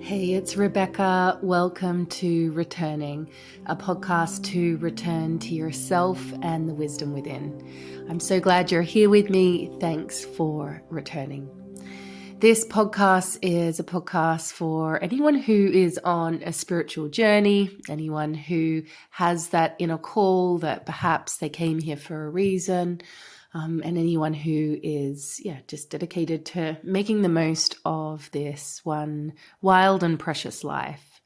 Hey, it's Rebecca. Welcome to Returning, a podcast to return to yourself and the wisdom within. I'm so glad you're here with me. Thanks for returning. This podcast is a podcast for anyone who is on a spiritual journey, anyone who has that inner call that perhaps they came here for a reason, and anyone who is, just dedicated to making the most of this one wild and precious life.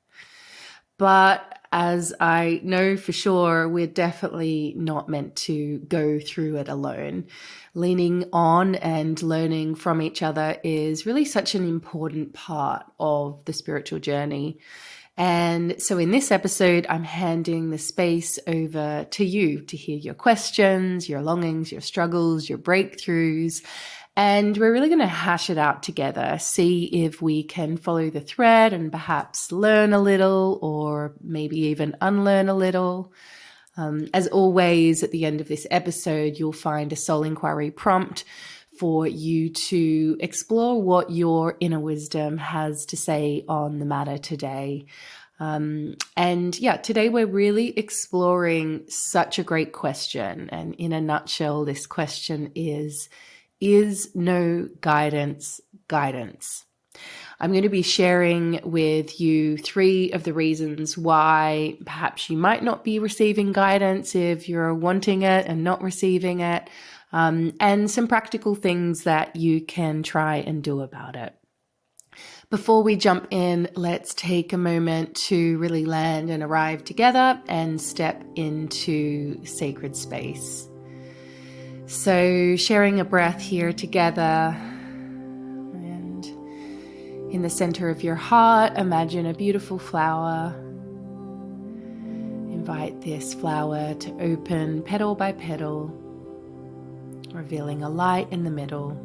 But as I know for sure, we're definitely not meant to go through it alone. Leaning on and learning from each other is really such an important part of the spiritual journey. And so in this episode, I'm handing the space over to you to hear your questions, your longings, your struggles, your breakthroughs. And we're really going to hash it out together, see if we can follow the thread and perhaps learn a little or maybe even unlearn a little. As always, at the end of this episode, you'll find a soul inquiry prompt for you to explore what your inner wisdom has to say on the matter today. Today we're really exploring such a great question. And in a nutshell, this question is no guidance guidance? I'm going to be sharing with you 3 of the reasons why perhaps you might not be receiving guidance if you're wanting it and not receiving it, and some practical things that you can try and do about it. Before we jump in, let's take a moment to really land and arrive together and step into sacred space. So sharing a breath here together, and in the center of your heart, imagine a beautiful flower. Invite this flower to open petal by petal, revealing a light in the middle.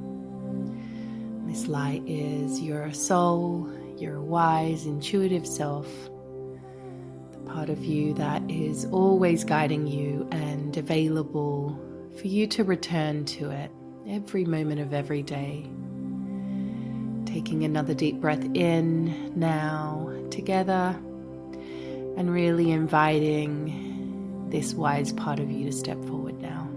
This light is your soul, your wise, intuitive self, the part of you that is always guiding you and available for you to return to it every moment of every day. Taking another deep breath in now together and really inviting this wise part of you to step forward now.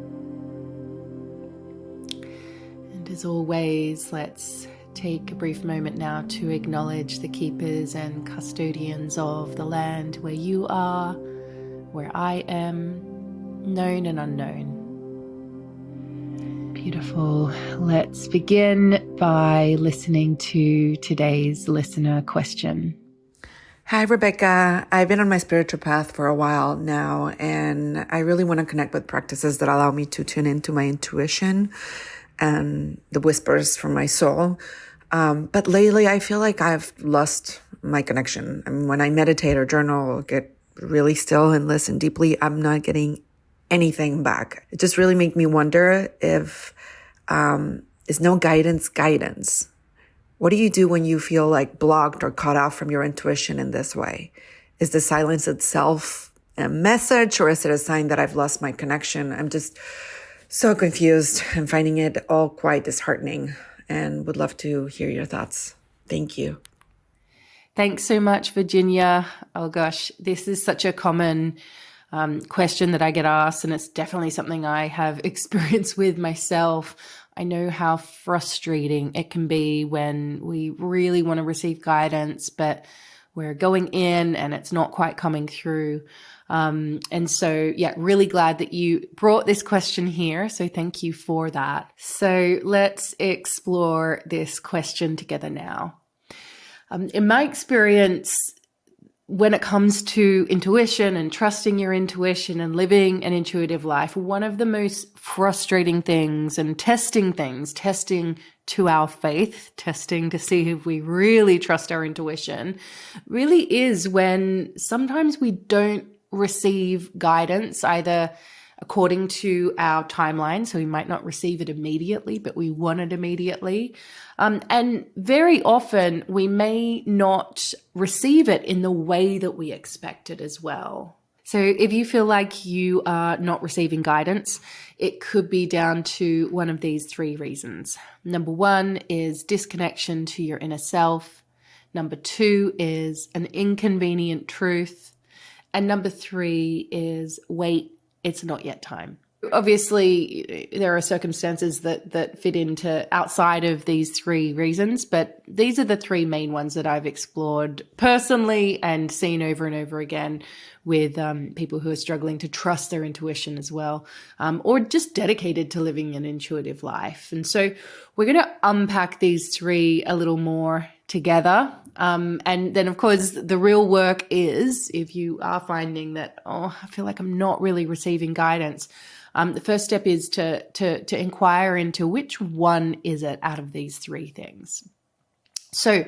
And as always, let's take a brief moment now to acknowledge the keepers and custodians of the land where you are, where I am, known and unknown. Beautiful. Let's begin by listening to today's listener question. Hi, Rebecca. I've been on my spiritual path for a while now, and I really want to connect with practices that allow me to tune into my intuition and the whispers from my soul. But lately, I feel like I've lost my connection. I mean, when I meditate or journal or get really still and listen deeply, I'm not getting anything back. It just really made me wonder if is no guidance guidance. What do you do when you feel like blocked or cut off from your intuition in this way? Is the silence itself a message, or is it a sign that I've lost my connection? I'm just so confused and finding it all quite disheartening, and would love to hear your thoughts. Thank you. Thanks so much, Virginia. Oh gosh, this is such a common question that I get asked, and it's definitely something I have experienced with myself. I know how frustrating it can be when we really want to receive guidance, but we're going in and it's not quite coming through. Really glad that you brought this question here. So thank you for that. So let's explore this question together now. In my experience, when it comes to intuition and trusting your intuition and living an intuitive life, one of the most frustrating things and testing to our faith, testing to see if we really trust our intuition, really is when sometimes we don't receive guidance either according to our timeline. So we might not receive it immediately, but we want it immediately. And very often we may not receive it in the way that we expect it as well. So if you feel like you are not receiving guidance, it could be down to one of these 3 reasons. Number 1 is disconnection to your inner self. Number 2 is an inconvenient truth. And number 3 is wait, it's not yet time. Obviously, there are circumstances that fit into outside of these 3 reasons, but these are the 3 main ones that I've explored personally and seen over and over again with people who are struggling to trust their intuition as well, or just dedicated to living an intuitive life. And so we're going to unpack these 3 a little more together. And then, of course, the real work is, if you are finding that, I feel like I'm not really receiving guidance, the first step is to inquire into which one is it out of these 3 things. So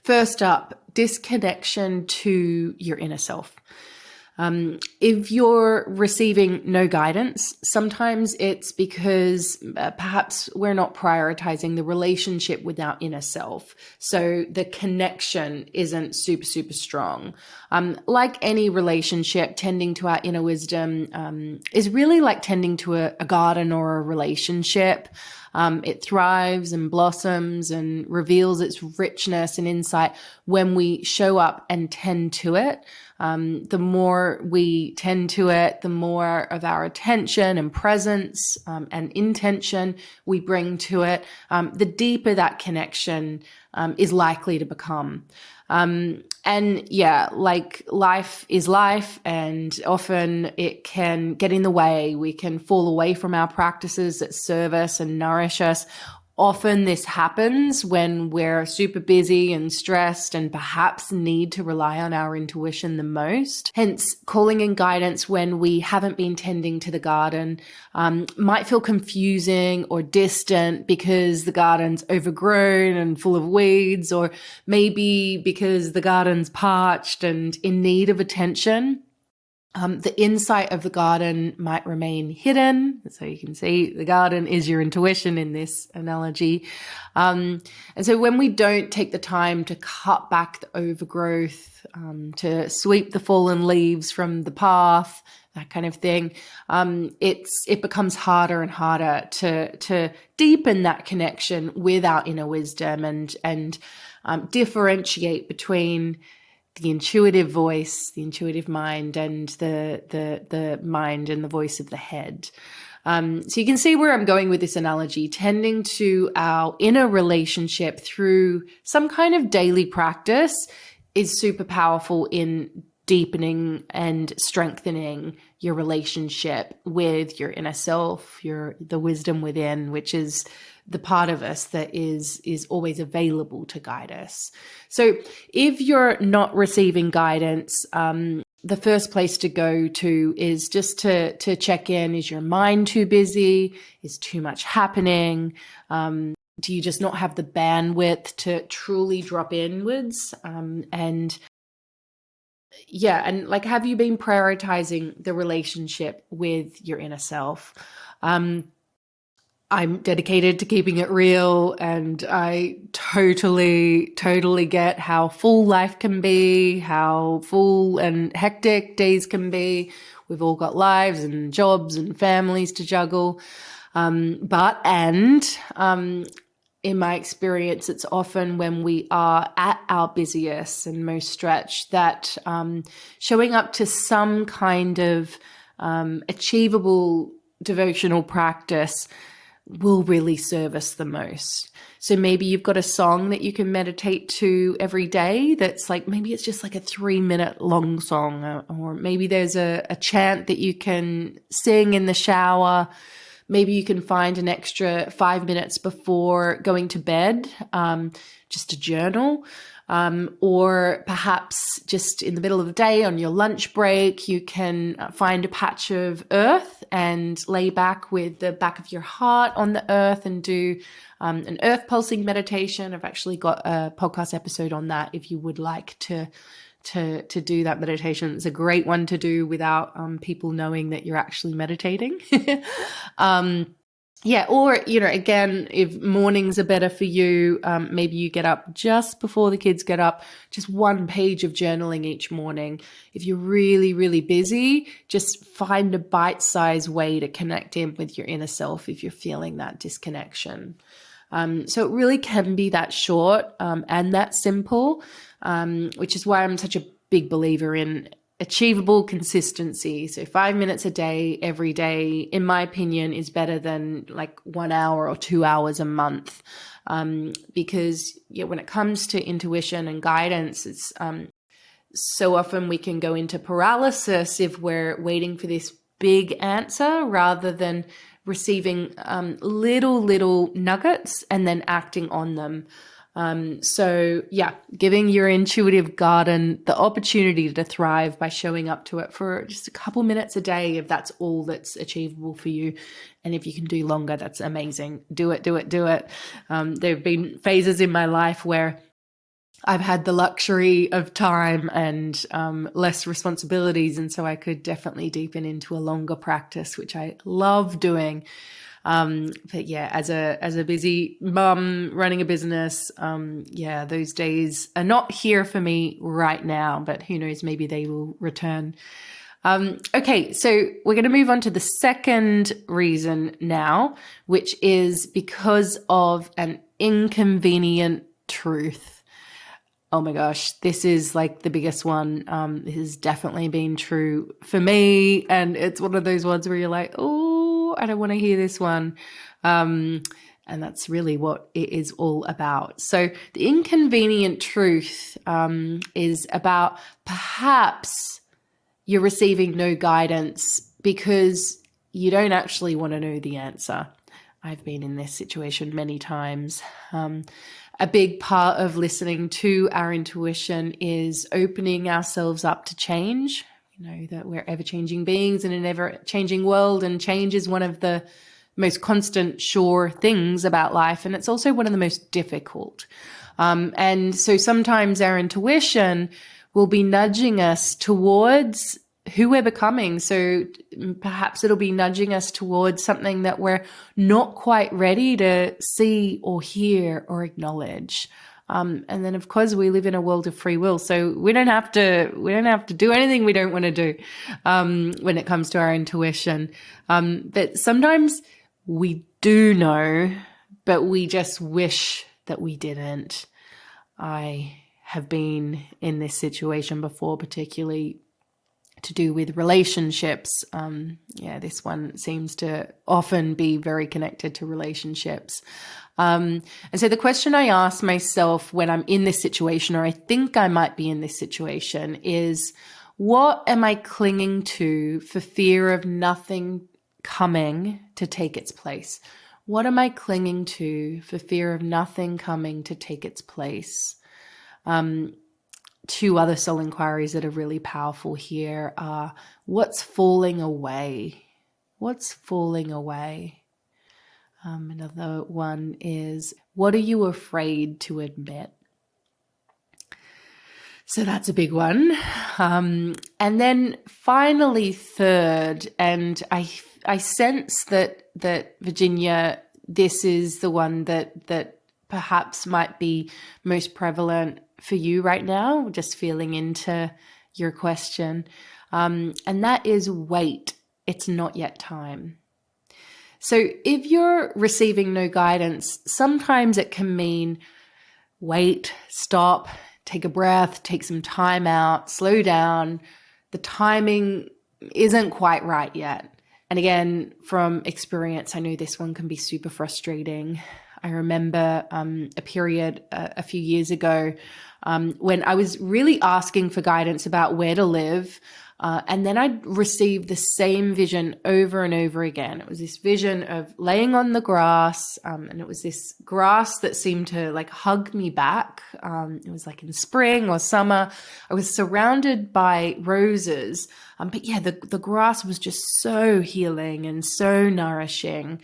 first up, disconnection to your inner self. If you're receiving no guidance, sometimes it's because perhaps we're not prioritizing the relationship with our inner self. So the connection isn't super, super strong. Like any relationship, tending to our inner wisdom is really like tending to a garden or a relationship. It thrives and blossoms and reveals its richness and insight when we show up and tend to it. The more we tend to it, the more of our attention and presence and intention we bring to it, the deeper that connection is likely to become. And yeah, like life is life, and often it can get in the way. We can fall away from our practices that serve us and nourish us. Often this happens when we're super busy and stressed and perhaps need to rely on our intuition the most. Hence, calling in guidance when we haven't been tending to the garden might feel confusing or distant because the garden's overgrown and full of weeds, or maybe because the garden's parched and in need of attention. The insight of the garden might remain hidden. So you can see the garden is your intuition in this analogy. And so when we don't take the time to cut back the overgrowth, to sweep the fallen leaves from the path, that kind of thing, it becomes harder and harder to deepen that connection with our inner wisdom and differentiate between the intuitive voice, the intuitive mind, and the mind and the voice of the head. So you can see where I'm going with this analogy. Tending to our inner relationship through some kind of daily practice is super powerful in deepening and strengthening your relationship with your inner self, the wisdom within, which is the part of us that is always available to guide us. So if you're not receiving guidance, the first place to go to is just to check in. Is your mind too busy? Is too much happening? Do you just not have the bandwidth to truly drop inwards? And like, have you been prioritizing the relationship with your inner self? I'm dedicated to keeping it real, and I totally get how full life can be, how full and hectic days can be. We've all got lives and jobs and families to juggle. In my experience, it's often when we are at our busiest and most stretched that showing up to some kind of achievable devotional practice will really serve us the most. So maybe you've got a song that you can meditate to every day that's like, maybe it's just like a 3-minute long song, or maybe there's a chant that you can sing in the shower. Maybe you can find an extra 5 minutes before going to bed, just to journal. Or perhaps just in the middle of the day on your lunch break, you can find a patch of earth and lay back with the back of your heart on the earth and do an earth pulsing meditation. I've actually got a podcast episode on that if you would like to do that meditation. It's a great one to do without people knowing that you're actually meditating. Or, again, if mornings are better for you, maybe you get up just before the kids get up, just 1 page of journaling each morning. If you're really, really busy, just find a bite-sized way to connect in with your inner self if you're feeling that disconnection. So it really can be that short and that simple, which is why I'm such a big believer in achievable consistency. So 5 minutes a day, every day, in my opinion, is better than like 1 hour or 2 hours a month. Because when it comes to intuition and guidance, it's so often we can go into paralysis if we're waiting for this big answer rather than receiving little nuggets and then acting on them. So giving your intuitive garden the opportunity to thrive by showing up to it for just a couple minutes a day, if that's all that's achievable for you. And if you can do longer, that's amazing. Do it. There have been phases in my life where I've had the luxury of time and less responsibilities. And so I could definitely deepen into a longer practice, which I love doing. But yeah, as a busy mum running a business, those days are not here for me right now, but who knows, maybe they will return. Okay, so we're going to move on to the second reason now, which is because of an inconvenient truth. Oh my gosh, this is like the biggest one. This has definitely been true for me. And it's one of those ones where you're like, oh, I don't want to hear this one. And that's really what it is all about. So the inconvenient truth is about perhaps you're receiving no guidance because you don't actually want to know the answer. I've been in this situation many times. A big part of listening to our intuition is opening ourselves up to change. You know, that we're ever-changing beings in an ever-changing world, and change is one of the most constant, sure things about life. And it's also one of the most difficult. And so sometimes our intuition will be nudging us towards who we're becoming. So perhaps it'll be nudging us towards something that we're not quite ready to see or hear or acknowledge. And then of course we live in a world of free will. So we don't have to do anything we don't want to do when it comes to our intuition. But sometimes we do know, but we just wish that we didn't. I have been in this situation before, particularly to do with relationships. This one seems to often be very connected to relationships. And so the question I ask myself when I'm in this situation, or I think I might be in this situation, is what am I clinging to for fear of nothing coming to take its place? What am I clinging to for fear of nothing coming to take its place? Two other soul inquiries that are really powerful here are, what's falling away? What's falling away? Another one is, what are you afraid to admit? So that's a big one. And then finally, third, and I sense that Virginia, this is the one that perhaps might be most prevalent for you right now, just feeling into your question. And that is, wait, it's not yet time. So if you're receiving no guidance, sometimes it can mean wait, stop, take a breath, take some time out, slow down. The timing isn't quite right yet. And again, from experience, I know this one can be super frustrating. I remember a period a few years ago when I was really asking for guidance about where to live. And then I'd received the same vision over and over again. It was this vision of laying on the grass, and it was this grass that seemed to like hug me back. It was like in spring or summer. I was surrounded by roses. But yeah, the grass was just so healing and so nourishing.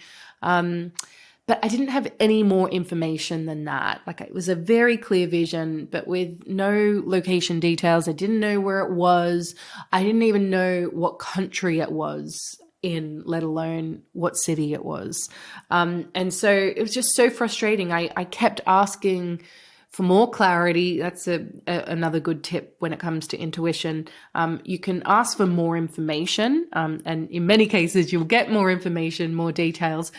But I didn't have any more information than that. Like, it was a very clear vision, but with no location details. I didn't know where it was. I didn't even know what country it was in, let alone what city it was. And so it was just so frustrating. I kept asking for more clarity. That's another good tip when it comes to intuition. You can ask for more information, and in many cases, you'll get more information, more details.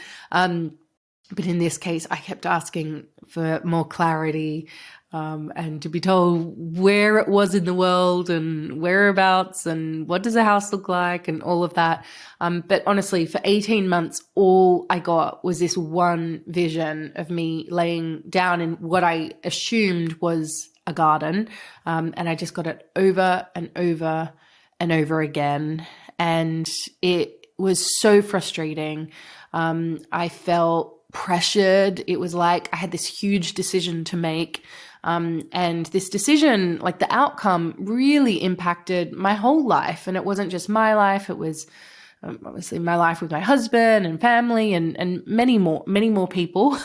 But in this case, I kept asking for more clarity, and to be told where it was in the world and whereabouts and what does a house look like and all of that. But honestly, for 18 months, all I got was this one vision of me laying down in what I assumed was a garden. And I just got it over and over and over again. And it was so frustrating. I felt pressured. It was like I had this huge decision to make. And this decision, like the outcome, really impacted my whole life. And it wasn't just my life. It was obviously my life with my husband and family and many more people.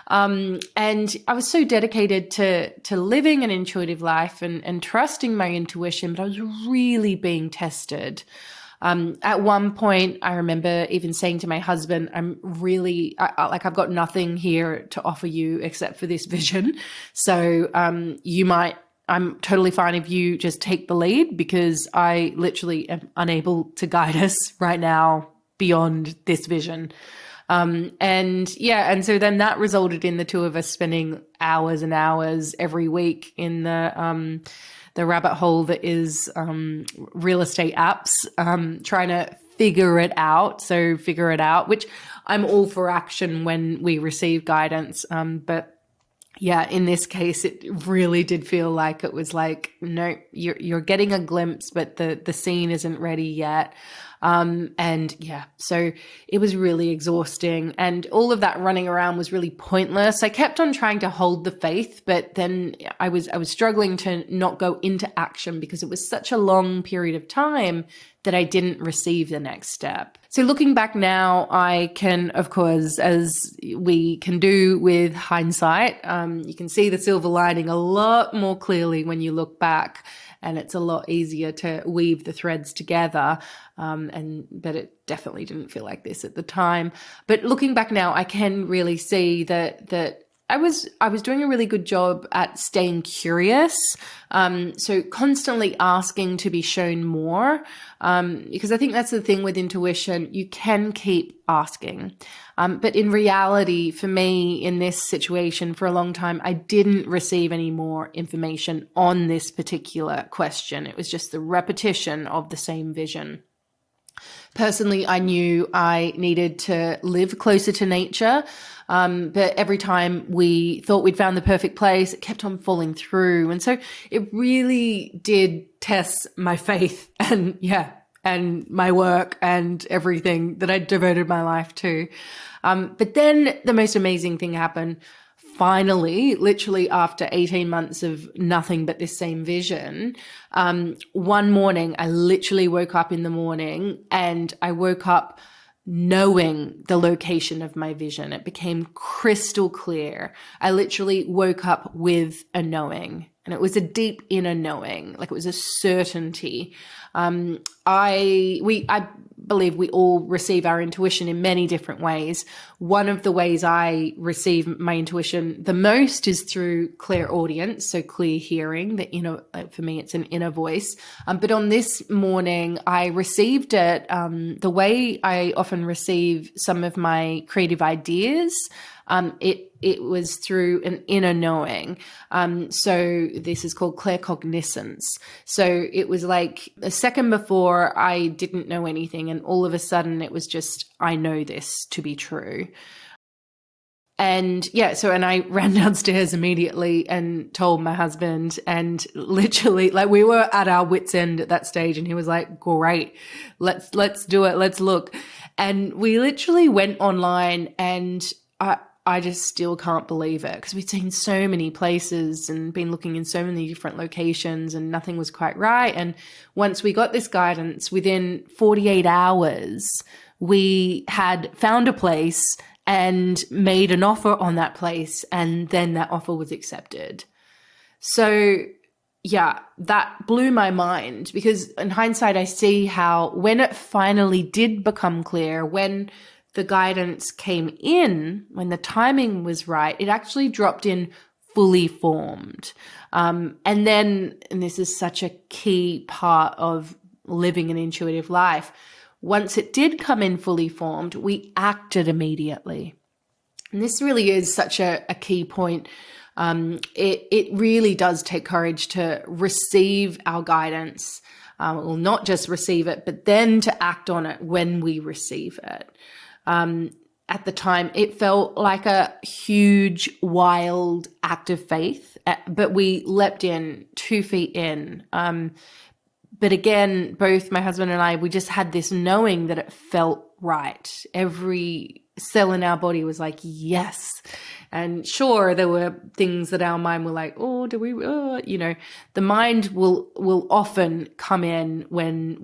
And I was so dedicated to living an intuitive life and trusting my intuition, but I was really being tested. At one point, I remember even saying to my husband, I've got nothing here to offer you except for this vision. So, I'm totally fine if you just take the lead, because I literally am unable to guide us right now beyond this vision. And so then that resulted in the two of us spending hours and hours every week in the rabbit hole that is real estate apps, trying to figure it out. So figure it out, which I'm all for action when we receive guidance. But yeah, in this case, it really did feel like it was like, no, you're getting a glimpse, but the scene isn't ready yet. So it was really exhausting, and all of that running around was really pointless. I kept on trying to hold the faith, but then I was struggling to not go into action because it was such a long period of time that I didn't receive the next step. So looking back now, I can, of course, as we can do with hindsight, you can see the silver lining a lot more clearly when you look back, and it's a lot easier to weave the threads together. But it definitely didn't feel like this at the time. But looking back now, I can really see that I was doing a really good job at staying curious. So constantly asking to be shown more, because I think that's the thing with intuition. You can keep asking. But in reality, for me in this situation for a long time, I didn't receive any more information on this particular question. It was just the repetition of the same vision. Personally, I knew I needed to live closer to nature. But every time we thought we'd found the perfect place, it kept on falling through. And so it really did test my faith and my work and everything that I devoted my life to. But then the most amazing thing happened. Finally, literally after 18 months of nothing but this same vision, one morning, I literally woke up in the morning, and I woke up knowing the location of my vision. It became crystal clear. I literally woke up with a knowing, and it was a deep inner knowing, like it was a certainty. I believe we all receive our intuition in many different ways. One of the ways I receive my intuition the most is through clairaudience, so clear hearing, for me, it's an inner voice. But on this morning, I received it the way I often receive some of my creative ideas. It was through an inner knowing. So this is called claircognizance. So it was like a second before I didn't know anything, and all of a sudden it was just, I know this to be true. And and I ran downstairs immediately and told my husband, and literally, like, we were at our wits' end at that stage, and he was like, great, let's do it. Let's look. And we literally went online, and I just still can't believe it, because we'd seen so many places and been looking in so many different locations, and nothing was quite right. And once we got this guidance, within 48 hours, we had found a place and made an offer on that place, and then that offer was accepted. So that blew my mind, because in hindsight, I see how when it finally did become clear, when the guidance came in, when the timing was right, it actually dropped in fully formed. And this is such a key part of living an intuitive life, once it did come in fully formed, we acted immediately. And this really is such a key point. It really does take courage to receive our guidance, well, not just receive it, but then to act on it when we receive it. At the time, it felt like a huge, wild act of faith, but we leapt in 2 feet in. But again, both my husband and I, we just had this knowing that it felt right. Every cell in our body was like, yes. And sure, there were things that our mind were like, oh, do we, the mind will often come in when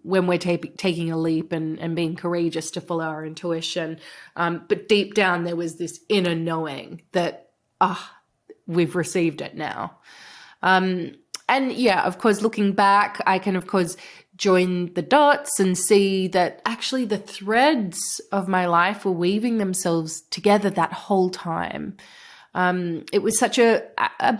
we're taking a leap and being courageous to follow our intuition. But deep down, there was this inner knowing that, we've received it now. And yeah, of course, looking back, I can, of course, join the dots and see that actually the threads of my life were weaving themselves together that whole time. It was such a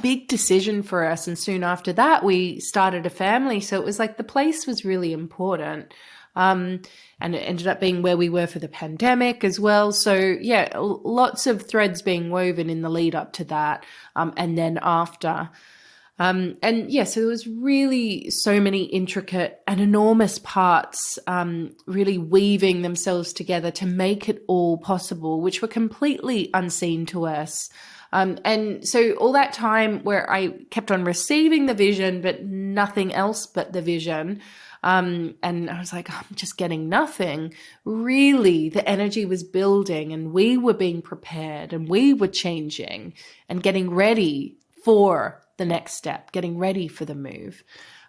big decision for us. And soon after that, we started a family. So it was like the place was really important. And it ended up being where we were for the pandemic as well. So yeah, lots of threads being woven in the lead up to that, and then after. And yeah, so there was really so many intricate and enormous parts really weaving themselves together to make it all possible, which were completely unseen to us. And so all that time where I kept on receiving the vision, but nothing else but the vision, and I was like, I'm just getting nothing. Really, the energy was building and we were being prepared and we were changing and getting ready for the next step, getting ready for the move.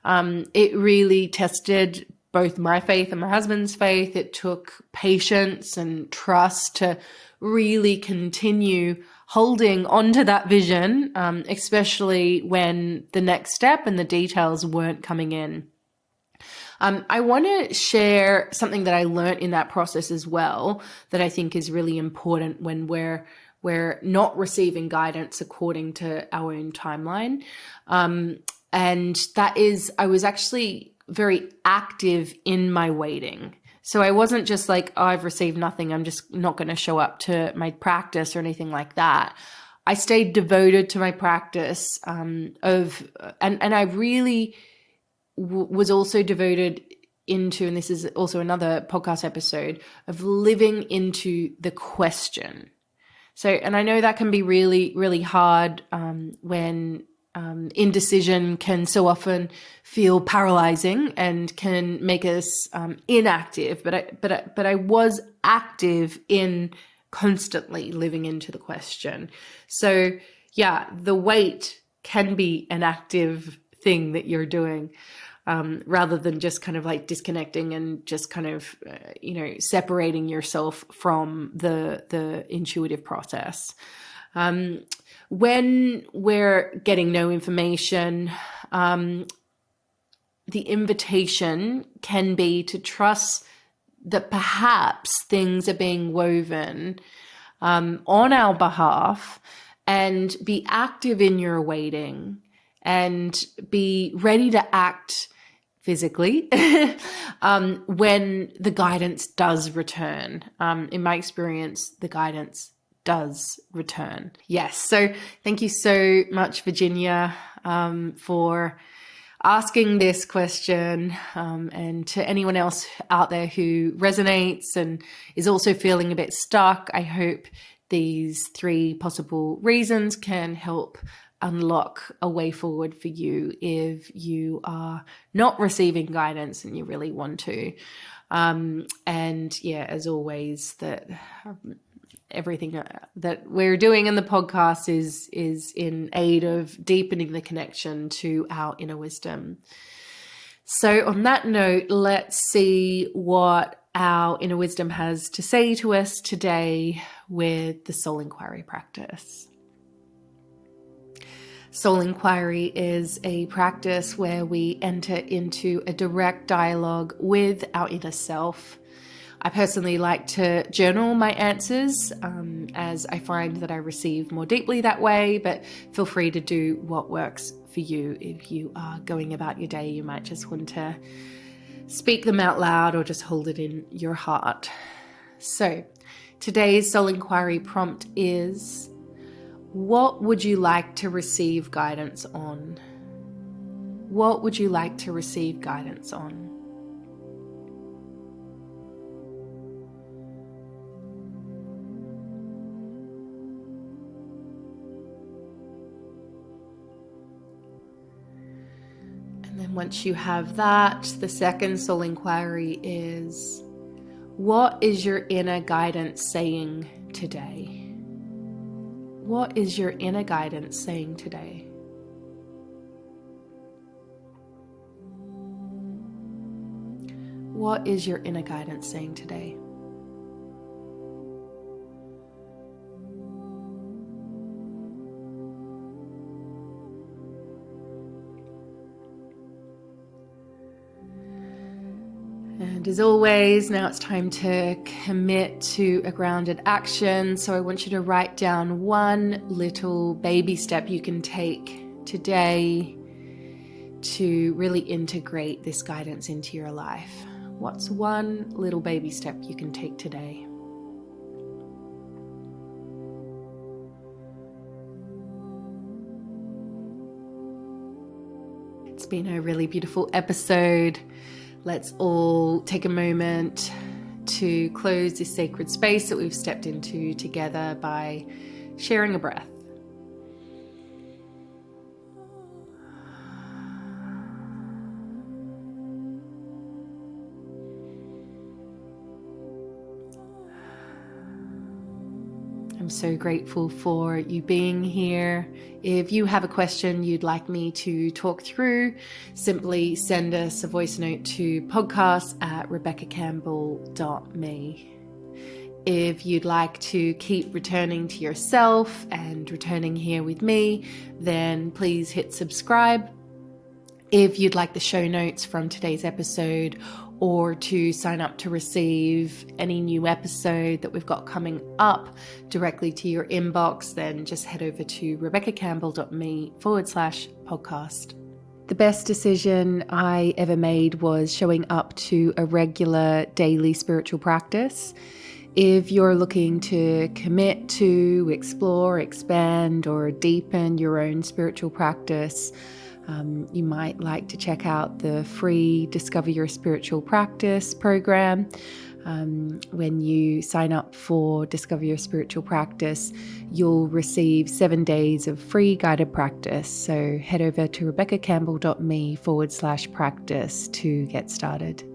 It really tested both my faith and my husband's faith. It took patience and trust to really continue holding onto that vision, especially when the next step and the details weren't coming in. I want to share something that I learned in that process as well, that I think is really important when we're not receiving guidance according to our own timeline. And that is, I was actually very active in my waiting. So I wasn't just like, oh, I've received nothing, I'm just not going to show up to my practice or anything like that. I stayed devoted to my practice and I really was also devoted into, and this is also another podcast episode, of living into the question. So, and I know that can be really, really hard when indecision can so often feel paralyzing and can make us inactive. But I was active in constantly living into the question. So, yeah, the wait can be an active thing that you're doing. Rather than just kind of like disconnecting and just kind of, separating yourself from the intuitive process. When we're getting no information, the invitation can be to trust that perhaps things are being woven on our behalf, and be active in your waiting and be ready to act physically when the guidance does return. In my experience, the guidance does return. Yes. So thank you so much, Virginia, for asking this question. And to anyone else out there who resonates and is also feeling a bit stuck, I hope these 3 possible reasons can help unlock a way forward for you if you are not receiving guidance and you really want to. And yeah, as always, that everything that we're doing in the podcast is in aid of deepening the connection to our inner wisdom. So on that note, let's see what our inner wisdom has to say to us today with the soul inquiry practice. Soul inquiry is a practice where we enter into a direct dialogue with our inner self. I personally like to journal my answers, as I find that I receive more deeply that way, but feel free to do what works for you. If you are going about your day, you might just want to speak them out loud or just hold it in your heart. So Today's soul inquiry prompt is, what would you like to receive guidance on? What would you like to receive guidance on? And then once you have that, the second soul inquiry is, what is your inner guidance saying today? What is your inner guidance saying today? What is your inner guidance saying today? And as always, now it's time to commit to a grounded action. So I want you to write down one little baby step you can take today to really integrate this guidance into your life. What's one little baby step you can take today? It's been a really beautiful episode. Let's all take a moment to close this sacred space that we've stepped into together by sharing a breath. I'm so grateful for you being here. If you have a question you'd like me to talk through, simply send us a voice note to podcast@rebeccacampbell.me. If you'd like to keep returning to yourself and returning here with me, then please hit subscribe. If you'd like the show notes from today's episode or to sign up to receive any new episode that we've got coming up directly to your inbox, then just head over to rebeccacampbell.me/podcast. The best decision I ever made was showing up to a regular daily spiritual practice. If you're looking to commit to, explore, expand, or deepen your own spiritual practice, you might like to check out the free Discover Your Spiritual Practice program. When you sign up for Discover Your Spiritual Practice, you'll receive 7 days of free guided practice. So head over to rebeccacampbell.me/practice to get started.